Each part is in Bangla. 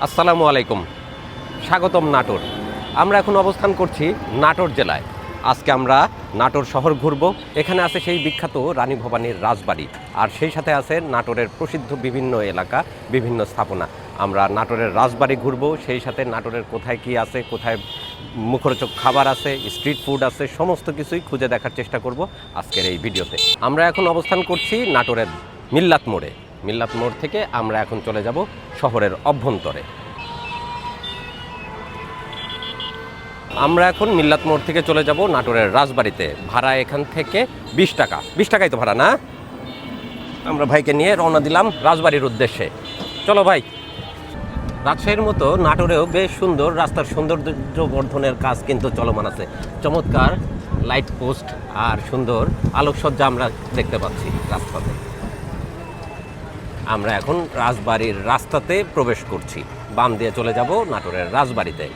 আসসালামু আলাইকুম, স্বাগতম নাটোর। আমরা এখন অবস্থান করছি নাটোর জেলায়। আজকে আমরা নাটোর শহর ঘুরব। এখানে আছে সেই বিখ্যাত রানী ভবানীর রাজবাড়ি, আর সেই সাথে আছে নাটোরের প্রসিদ্ধ বিভিন্ন এলাকা, বিভিন্ন স্থাপনা। আমরা নাটোরের রাজবাড়ি ঘুরব, সেই সাথে নাটোরের কোথায় কি আছে, কোথায় মুখরোচক খাবার আছে, স্ট্রিট ফুড আছে, সমস্ত কিছুই খুঁজে দেখার চেষ্টা করব আজকের এই ভিডিওতে। আমরা এখন অবস্থান করছি নাটোরের মিল্লাত মোড়ে। মিল্লাত মোড় থেকে আমরা এখন চলে যাব শহরের অভ্যন্তরে। আমরা এখন মিল্লাত মোড় থেকে চলে যাব নাটোরের রাজবাড়িতে। ভাড়া এখান থেকে 20 টাকা। 20 টাকাই তো ভাড়া না? আমরা ভাইকে নিয়ে রওনা দিলাম রাজবাড়ির উদ্দেশ্যে। চলো ভাই। রাজশাহীর মতো নাটোরেও বেশ সুন্দর রাস্তার সৌন্দর্য বর্ধনের কাজ কিন্তু চলমান আছে। চমৎকার লাইট পোস্ট আর সুন্দর আলোকসজ্জা আমরা দেখতে পাচ্ছি রাস্তাতে। আমরা এখন রাজবাড়ির রাস্তাতে প্রবেশ করছি। বাম দিয়ে চলে যাব নাটোরের রাজবাড়িতে।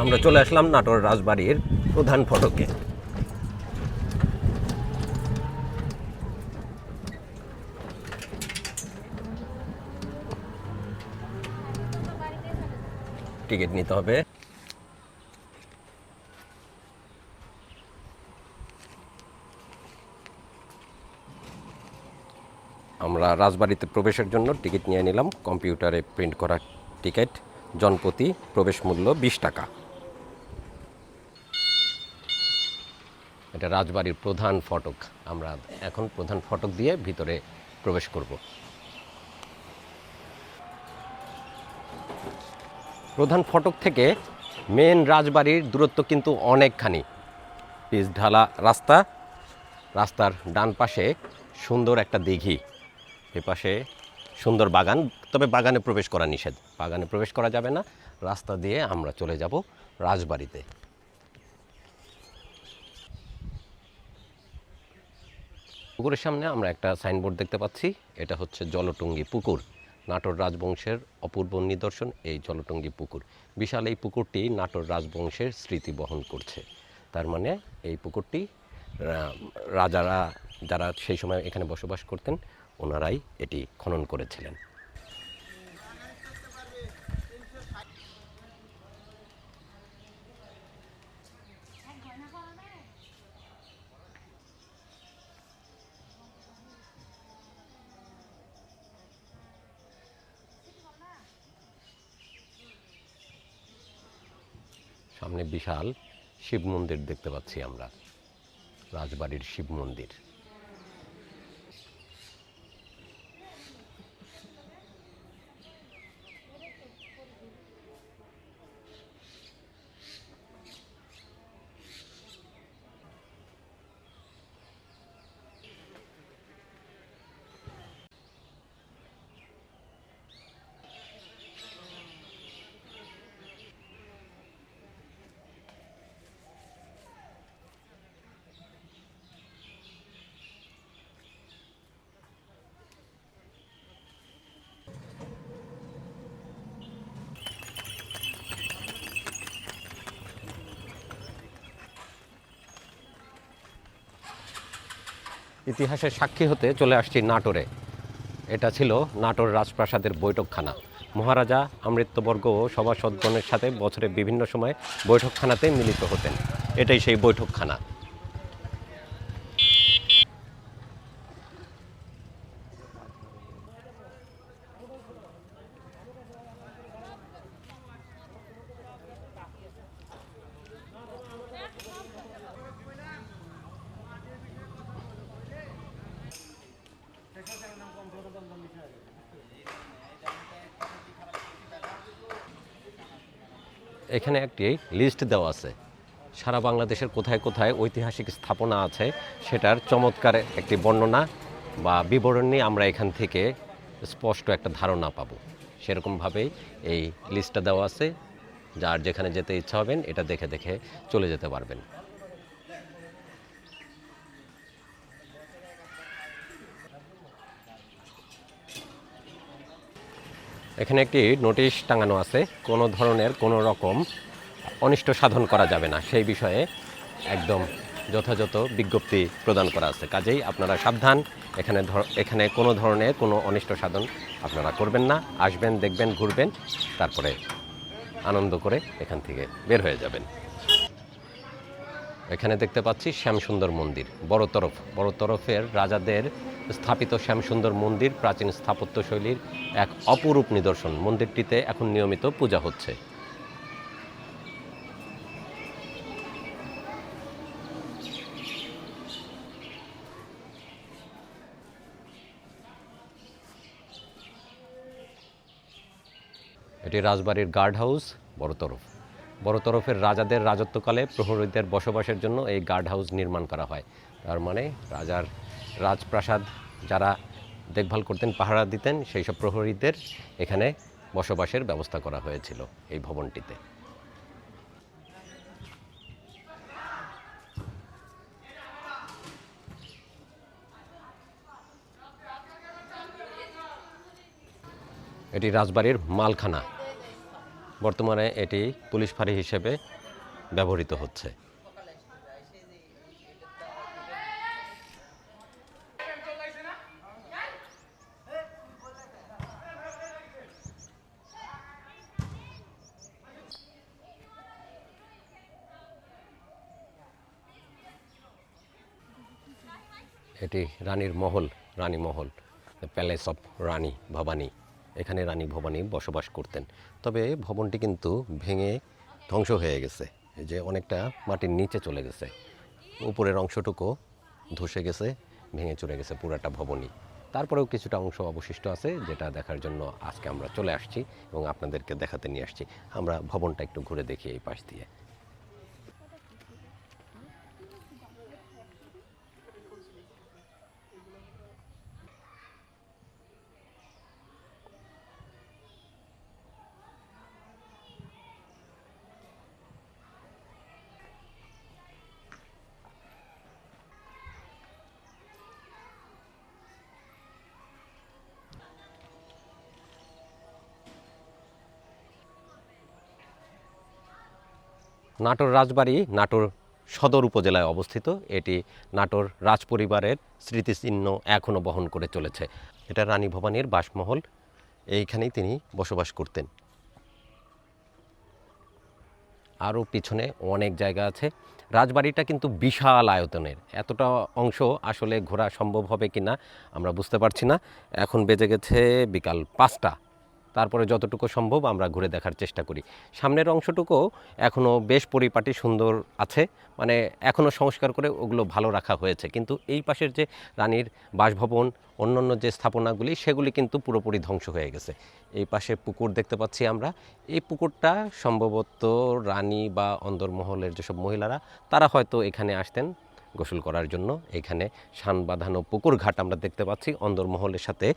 আমরা চলে আসলাম নাটোর রাজবাড়ির প্রধান ফটকে। টিকিট নিতে হবে। আমরা রাজবাড়িতে প্রবেশের জন্য টিকিট নিয়ে নিলাম। কম্পিউটারে প্রিন্ট করা টিকিট। জনপ্রতি প্রবেশ মূল্য 20 টাকা। এটা রাজবাড়ির প্রধান ফটক। আমরা এখন প্রধান ফটক দিয়ে ভিতরে প্রবেশ করব। প্রধান ফটক থেকে মেন রাজবাড়ির দূরত্ব কিন্তু অনেকখানি। পিচ ঢালা রাস্তা, রাস্তার ডান পাশে সুন্দর একটা দিঘি, এপাশে সুন্দর বাগান। তবে বাগানে প্রবেশ করা নিষেধ, বাগানে প্রবেশ করা যাবে না। রাস্তা দিয়ে আমরা চলে যাব রাজবাড়িতে। পুকুরের সামনে আমরা একটা সাইনবোর্ড দেখতে পাচ্ছি। এটা হচ্ছে জলটুঙ্গি পুকুর। নাটোর রাজবংশের অপূর্ব নিদর্শন এই জলটুঙ্গি পুকুর। বিশাল এই পুকুরটি নাটোর রাজবংশের স্মৃতি বহন করছে। তার মানে এই পুকুরটি রাজারা যারা সেই সময় এখানে বসবাস করতেন, ওনারাই এটি খনন করেছিলেন। সামনে বিশাল শিব মন্দির দেখতে পাচ্ছি আমরা, রাজবাড়ির শিব মন্দির। ইতিহাসের সাক্ষী হতে চলে আসছি নাটোরে। এটা ছিল নাটোর রাজপ্রাসাদের বৈঠকখানা। মহারাজা আমৃত্যবর্গ ও সভাসদগণের সাথে বছরে বিভিন্ন সময় বৈঠকখানাতে মিলিত হতেন। এটাই সেই বৈঠকখানা। এখানে একটি লিস্ট দেওয়া আছে সারা বাংলাদেশের কোথায় কোথায় ঐতিহাসিক স্থাপনা আছে সেটার চমৎকার একটি বর্ণনা বা বিবরণী আমরা এখান থেকে স্পষ্ট একটা ধারণা পাবো। সেরকমভাবেই এই লিস্টটা দেওয়া আছে, যার যেখানে যেতে ইচ্ছা হবেন এটা দেখে দেখে চলে যেতে পারবেন। এখানে একটি নোটিশ টাঙানো আছে, কোনো ধরনের কোনো রকম অনিষ্ট সাধন করা যাবে না, সেই বিষয়ে একদম যথাযথ বিজ্ঞপ্তি প্রদান করা আছে। কাজেই আপনারা সাবধান, এখানে কোনো ধরনের কোনো অনিষ্ট সাধন আপনারা করবেন না। আসবেন, দেখবেন, ঘুরবেন, তারপরে আনন্দ করে এখান থেকে বের হয়ে যাবেন। এখানে দেখতে পাচ্ছি শ্যামসুন্দর মন্দির, বড় তরফের রাজাদের স্থাপিত শ্যামসুন্দর মন্দির, প্রাচীন স্থাপত্যশৈলীর এক অপরূপ নিদর্শন। মন্দিরটিতে এখন নিয়মিত পূজা হচ্ছে। এটি রাজবাড়ির গার্ড হাউস বড় তরফের রাজাদের রাজত্বকালে প্রহরীদের বসবাসের জন্য এই গার্ড হাউস নির্মাণ করা হয়। তার মানে রাজার রাজপ্রাসাদ যারা দেখভাল করতেন, পাহারা দিতেন, সেই সব প্রহরীদের এখানে বসবাসের ব্যবস্থা করা হয়েছিল এই ভবনটিতে। এটি রাজবাড়ির মালখানা, বর্তমানে এটি পুলিশ ফাঁড়ি হিসেবে ব্যবহৃত হচ্ছে। এটি রানীর মহল, রানী মহল, দ্য প্যালেস অফ রানী ভবানী। এখানে রানী ভবানী বসবাস করতেন। তবে ভবনটি কিন্তু ভেঙে ধ্বংস হয়ে গেছে, এই যে অনেকটা মাটির নিচে চলে গেছে, উপরের অংশটুকু ধসে গেছে, ভেঙে চলে গেছে পুরাটা ভবনই। তারপরেও কিছুটা অংশ অবশিষ্ট আছে, যেটা দেখার জন্য আজকে আমরা চলে আসছি এবং আপনাদেরকে দেখাতে নিয়ে আসছি। আমরা ভবনটা একটু ঘুরে দেখি এই পাশ দিয়ে। নাটোর রাজবাড়ি নাটোর সদর উপজেলায় অবস্থিত। এটি নাটোর রাজপরিবারের স্মৃতিচিহ্ন এখনও বহন করে চলেছে। এটা রানী ভবানীর বাসমহল, এইখানেই তিনি বসবাস করতেন। আরও পিছনে অনেক জায়গা আছে। রাজবাড়িটা কিন্তু বিশাল আয়তনের, এতটা অংশ আসলে ঘোরা সম্ভব হবে কি না আমরা বুঝতে পারছি না। এখন বেজে গেছে বিকাল 5টা, তারপরে যতটুকু সম্ভব আমরা ঘুরে দেখার চেষ্টা করি। সামনের অংশটুকু এখনও বেশ পরিপাটি সুন্দর আছে, মানে এখনও সংস্কার করে ওগুলো ভালো রাখা হয়েছে। কিন্তু এই পাশের যে রানীর বাসভবন, অন্যান্য যে স্থাপনাগুলি, সেগুলি কিন্তু পুরোপুরি ধ্বংস হয়ে গেছে। এই পাশে পুকুর দেখতে পাচ্ছি আমরা। এই পুকুরটা সম্ভবত রানী বা অন্দরমহলের যেসব মহিলারা, তারা হয়তো এখানে আসতেন গোসল করার জন্য। এখানে শান বাঁধানো পুকুর ঘাট আমরা দেখতে পাচ্ছি। অন্দরমহলের সাথে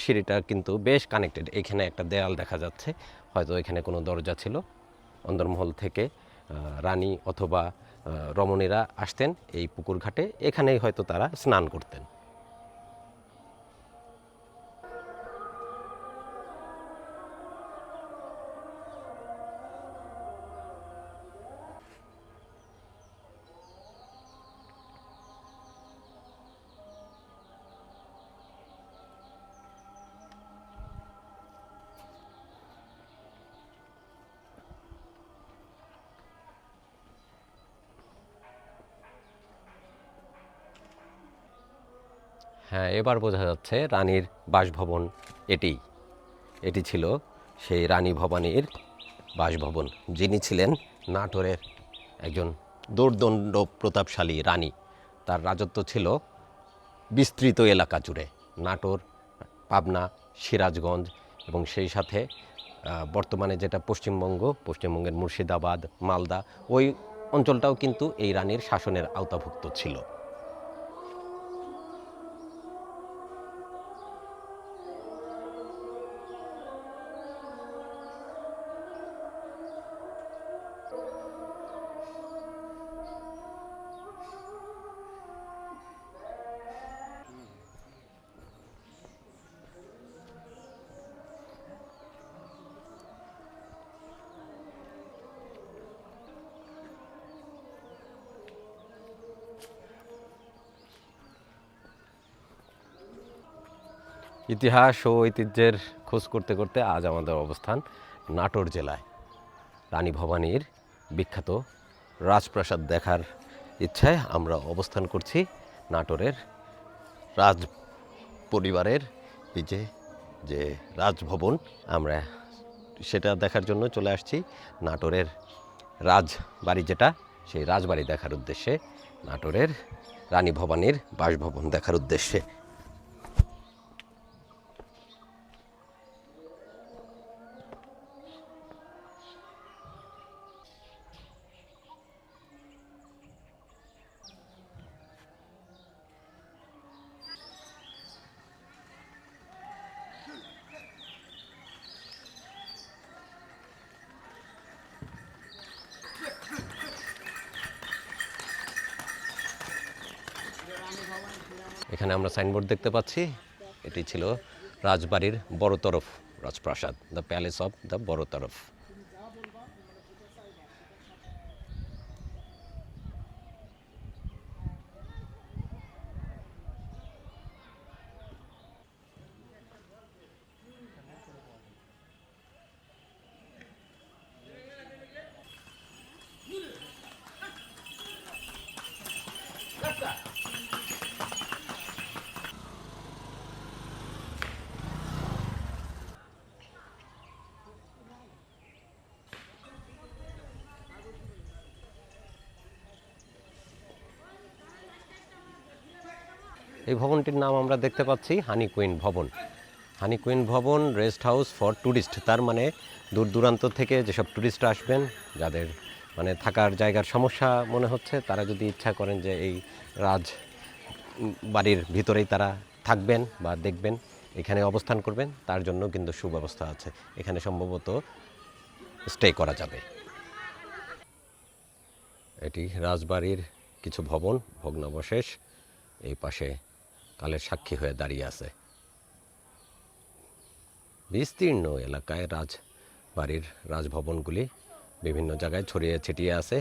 সিঁড়িটা কিন্তু বেশ কানেক্টেড। এখানে একটা দেয়াল দেখা যাচ্ছে, হয়তো এখানে কোনো দরজা ছিল। অন্দরমহল থেকে রানী অথবা রমণীরা আসতেন এই পুকুর ঘাটে, এখানেই হয়তো তারা স্নান করতেন। হ্যাঁ, এবার বোঝা যাচ্ছে রানীর বাসভবন এটি ছিল সেই রানী ভবানীর বাসভবন, যিনি ছিলেন নাটোরের একজন দুর্দণ্ড প্রতাপশালী রানী। তার রাজত্ব ছিল বিস্তৃত এলাকা জুড়ে, নাটোর, পাবনা, সিরাজগঞ্জ এবং সেই সাথে বর্তমানে যেটা পশ্চিমবঙ্গের মুর্শিদাবাদ, মালদা, ওই অঞ্চলটাও কিন্তু এই রানীর শাসনের আওতাভুক্ত ছিল। ইতিহাস ও ঐতিহ্যের খোঁজ করতে করতে আজ আমাদের অবস্থান নাটোর জেলায়। রানী ভবানীর বিখ্যাত রাজপ্রাসাদ দেখার ইচ্ছায় আমরা অবস্থান করছি নাটোরের রাজ পরিবারের এই যে রাজভবন, আমরা সেটা দেখার জন্য চলে আসছি। নাটোরের রাজবাড়ি যেটা, সেই রাজবাড়ি দেখার উদ্দেশ্যে, নাটোরের রানী ভবানীর বাসভবন দেখার উদ্দেশ্যে। এখানে আমরা সাইনবোর্ড দেখতে পাচ্ছি, এটি ছিল রাজবাড়ির বড় তরফ রাজপ্রাসাদ, দ্য প্যালেস অফ দ্য বড় তরফ। এই ভবনটির নাম আমরা দেখতে পাচ্ছি হানি কুইন ভবন। হানি কুইন ভবন রেস্ট হাউস ফর ট্যুরিস্ট, তার মানে দূর দূরান্ত থেকে যেসব ট্যুরিস্ট আসবেন, যাদের মানে থাকার জায়গার সমস্যা মনে হচ্ছে, তারা যদি ইচ্ছা করেন যে এই রাজ বাড়ির ভিতরেই তারা থাকবেন বা দেখবেন, এখানে অবস্থান করবেন, তার জন্য কিন্তু সুব্যবস্থা আছে। এখানে সম্ভবত স্টে করা যাবে। এটি রাজবাড়ির কিছু ভবন, ভগ্নাবশেষ এই পাশে কালের সাক্ষী হয়ে দাঁড়িয়ে আছে। বিস্তীর্ণ এলাকায় রাজবাড়ির রাজভবনগুলি বিভিন্ন জায়গায় ছড়িয়ে ছিটিয়ে আছে,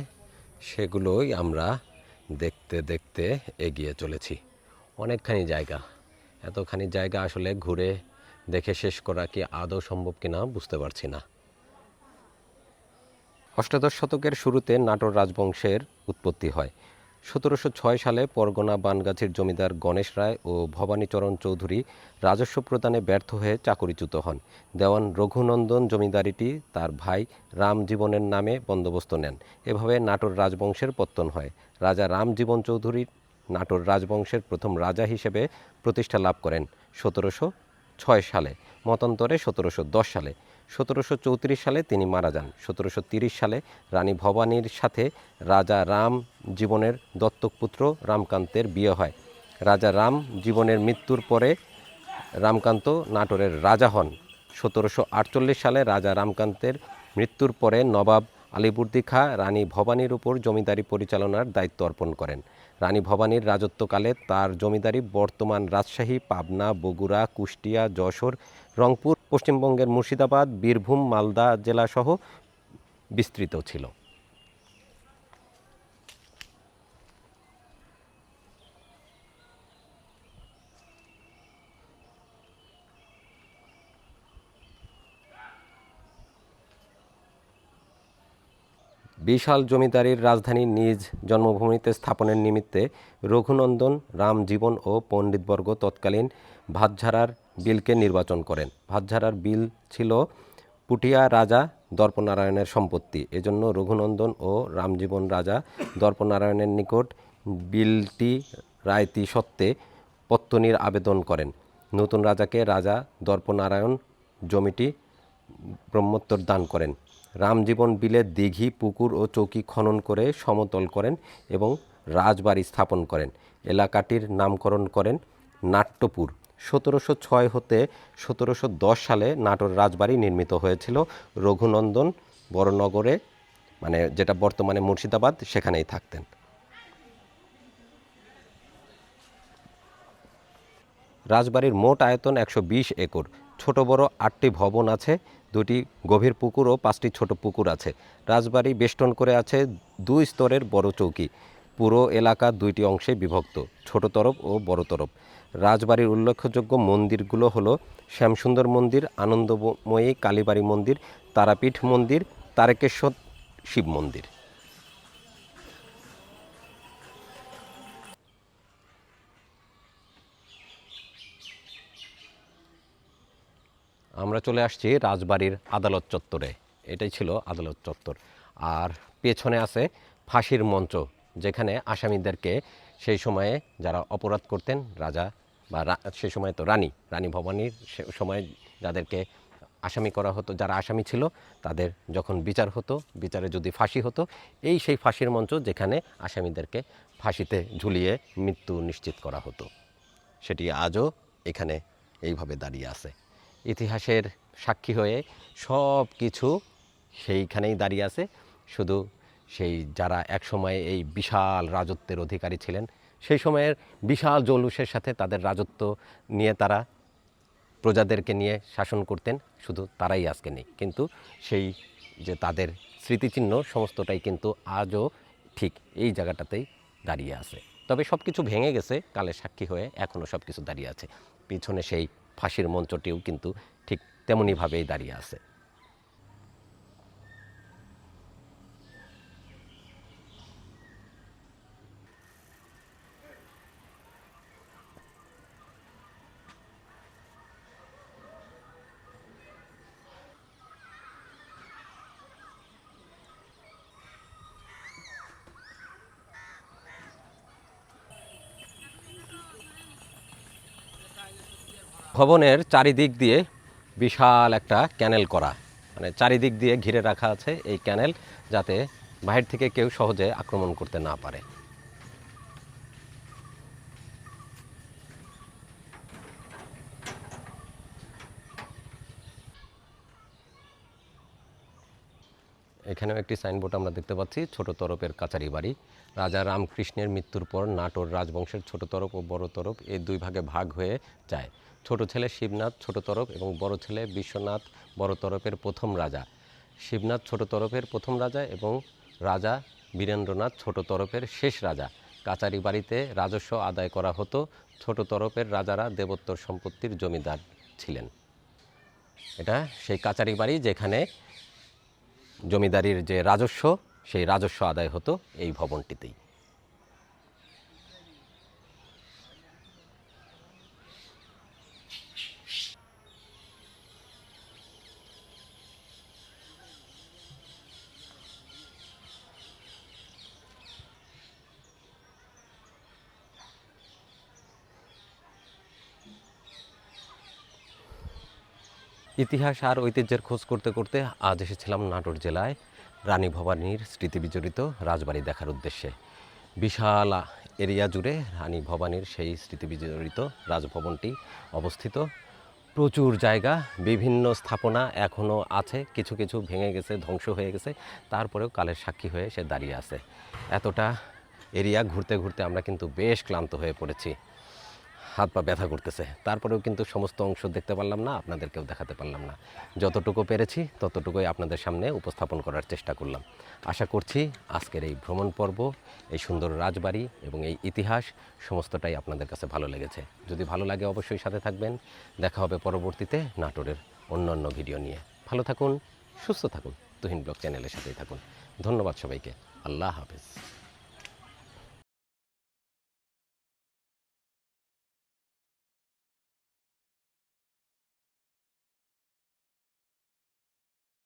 সেগুলোই আমরা দেখতে দেখতে এগিয়ে চলেছি। অনেকখানি জায়গা, এতখানি জায়গা আসলে ঘুরে দেখে শেষ করা কি আদৌ সম্ভব কিনা বুঝতে পারছি না। অষ্টাদশ শতকের শুরুতে নাটোর রাজবংশের উৎপত্তি হয়। 1706 সালে পরগনা বানগাছির জমিদার গণেশ রায় ও ভবানীচরণ চৌধুরী রাজস্ব প্রদানে ব্যর্থ হয়ে চাকরিচ্যুত হন। দেওয়ান রঘুনন্দন জমিদারিটি তার ভাই রামজীবনের নামে বন্দোবস্ত নেন। এভাবে নাটোর রাজবংশের পত্তন হয়। রাজা রামজীবন চৌধুরী নাটোর রাজবংশের প্রথম রাজা হিসেবে প্রতিষ্ঠা লাভ করেন 1706 সালে। মতান্তরে 1710 সালে। 1734 সালে তিনি মারা যান। 1730 সালে রানী ভবানীর সাথে রাজা রাম জীবনের দত্তক পুত্র রামকান্তের বিয়ে হয়। রাজা রাম জীবনের মৃত্যুর পরে রামকান্ত নাটোরের রাজা হন। 1748 সালে রাজা রামকান্তের মৃত্যুর পরে নবাব আলীবর্দী খাঁ রানী ভবানীর উপর জমিদারি পরিচালনার দায়িত্ব অর্পণ করেন। রানী ভবানীর রাজত্বকালে তার জমিদারি বর্তমান রাজশাহী, পাবনা, বগুড়া, কুষ্টিয়া, যশোর, রংপুর, পশ্চিমবঙ্গের মুর্শিদাবাদ, বীরভূম, মালদা জেলাসহ বিস্তৃত ছিল। বিশাল জমিদারির রাজধানী নিজ জন্মভূমিতে স্থাপনের নিমিত্তে রঘুনন্দন, রামজীবন ও পণ্ডিতবর্গ তৎকালীন ভাতঝাড়ার বিলকে নির্বাচন করেন। ভাতঝাড়ার বিল ছিল পুঠিয়া রাজা দর্পনারায়ণের সম্পত্তি। এজন্য রঘুনন্দন ও রামজীবন রাজা দর্পনারায়ণের নিকট বিলটি রায়তি সত্ত্বে পত্তনির আবেদন করেন। নতুন রাজাকে রাজা দর্পনারায়ণ জমিটি ব্রহ্মোত্তর দান করেন। রামজীবন বিলে দিঘি, পুকুর ও চৌকি খনন করে সমতল করেন এবং রাজবাড়ি স্থাপন করেন। এলাকাটির নামকরণ করেন নাট্যপুর। 1706 হতে 1710 সালে নাটোর রাজবাড়ি নির্মিত হয়েছিল। রঘুনন্দন বড়নগরে, মানে যেটা বর্তমানে মুর্শিদাবাদ, সেখানেই থাকতেন। রাজবাড়ির মোট আয়তন 120 একর। ছোট বড় 8টি ভবন আছে, 2টি গভীর পুকুর ও 5টি ছোট পুকুর আছে। রাজবাড়ি বেষ্টন করে আছে 2 স্তরের বড় চৌকি। পুরো এলাকা দুইটি অংশে বিভক্ত, ছোট তরফ ও বড় তরফ। রাজবাড়ির উল্লেখযোগ্য মন্দিরগুলো হলো শ্যামসুন্দর মন্দির, আনন্দময়ী কালীবাড়ি মন্দির, তারাপীঠ মন্দির, তারকেশ্বর শিব মন্দির। আমরা চলে আসছি রাজবাড়ির আদালত চত্বরে। এটাই ছিল আদালত চত্বর। আর পেছনে আছে ফাঁসির মঞ্চ, যেখানে আসামিদেরকে সেই সময়ে যারা অপরাধ করতেন, রাজা বা সেই সময় তো রানী ভবানীর সময় যাদেরকে আসামি করা হতো, যারা আসামি ছিল তাদের যখন বিচার হতো, বিচারে যদি ফাঁসি হতো, এই সেই ফাঁসির মঞ্চ যেখানে আসামিদেরকে ফাঁসিতে ঝুলিয়ে মৃত্যু নিশ্চিত করা হতো, সেটি আজও এখানে এইভাবে দাঁড়িয়ে আছে। ইতিহাসের সাক্ষী হয়ে সব কিছু সেইখানেই দাঁড়িয়ে আছে। শুধু সেই যারা একসময়ে এই বিশাল রাজত্বের অধিকারী ছিলেন, সেই সময়ের বিশাল জৌলুসের সাথে তাদের রাজত্ব নিয়ে তারা প্রজাদেরকে নিয়ে শাসন করতেন, শুধু তারাই আজকে নেই। কিন্তু সেই যে তাদের স্মৃতিচিহ্ন সমস্তটাই কিন্তু আজও ঠিক এই জায়গাটাতেই দাঁড়িয়ে আছে। তবে সব কিছু ভেঙে গেছে কালের সাক্ষী হয়ে, এখনও সব কিছু দাঁড়িয়ে আছে। পিছনে সেই ফাঁসির মঞ্চটিও কিন্তু ঠিক তেমনইভাবেই দাঁড়িয়ে আছে। ভবনের চারিদিক দিয়ে বিশাল একটা ক্যানেল করা, মানে চারিদিক দিয়ে ঘিরে রাখা আছে এই ক্যানেল, যাতে বাহির থেকে কেউ সহজে আক্রমণ করতে না পারে। এখানেও একটি সাইনবোর্ড আমরা দেখতে পাচ্ছি, ছোট তরফের কাচারি বাড়ি। রাজা রামকৃষ্ণের মৃত্যুর পর নাটোর রাজবংশের ছোট তরফ ও বড় তরফ এই দুই ভাগে ভাগ হয়ে যায়। ছোট ছেলে শিবনাথ ছোট তরফ এবং বড় ছেলে বিশ্বনাথ বড় তরফের প্রথম রাজা। শিবনাথ ছোট তরফের প্রথম রাজা এবং রাজা বীরেন্দ্রনাথ ছোট তরফের শেষ রাজা। কাচারি বাড়িতে রাজস্ব আদায় করা হতো। ছোট তরফের রাজারা দেবোত্তর সম্পত্তির জমিদার ছিলেন। এটা সেই কাচারি বাড়ি যেখানে জমিদারির যে রাজস্ব, সেই রাজস্ব আদায় হতো এই ভবনটিতেই। ইতিহাস আর ঐতিহ্যের খোঁজ করতে করতে আজ এসেছিলাম নাটোর জেলায় রানী ভবানীর স্মৃতিবিজড়িত রাজবাড়ি দেখার উদ্দেশ্যে। বিশাল এরিয়া জুড়ে রানী ভবানীর সেই স্মৃতিবিজড়িত রাজভবনটি অবস্থিত। প্রচুর জায়গা, বিভিন্ন স্থাপনা এখনও আছে, কিছু কিছু ভেঙে গেছে, ধ্বংস হয়ে গেছে, তারপরেও কালের সাক্ষী হয়ে সে দাঁড়িয়ে আছে। এতটা এরিয়া ঘুরতে ঘুরতে আমরা কিন্তু বেশ ক্লান্ত হয়ে পড়েছি, হাত পা ব্যথা করতেছে। তারপরেও কিন্তু সমস্ত অংশ দেখতে পারলাম না, আপনাদেরকেও দেখাতে পারলাম না। যতটুকু পেরেছি ততটুকুই আপনাদের সামনে উপস্থাপন করার চেষ্টা করলাম। আশা করছি আজকের এই ভ্রমণ পর্ব, এই সুন্দর রাজবাড়ি এবং এই ইতিহাস সমস্তটাই আপনাদের কাছে ভালো লেগেছে। যদি ভালো লাগে অবশ্যই সাথে থাকবেন। দেখা হবে পরবর্তীতে নাটোরের অন্যান্য ভিডিও নিয়ে। ভালো থাকুন, সুস্থ থাকুন, তুহিন ব্লগ চ্যানেলের সাথেই থাকুন। ধন্যবাদ সবাইকে। আল্লাহ হাফেজ।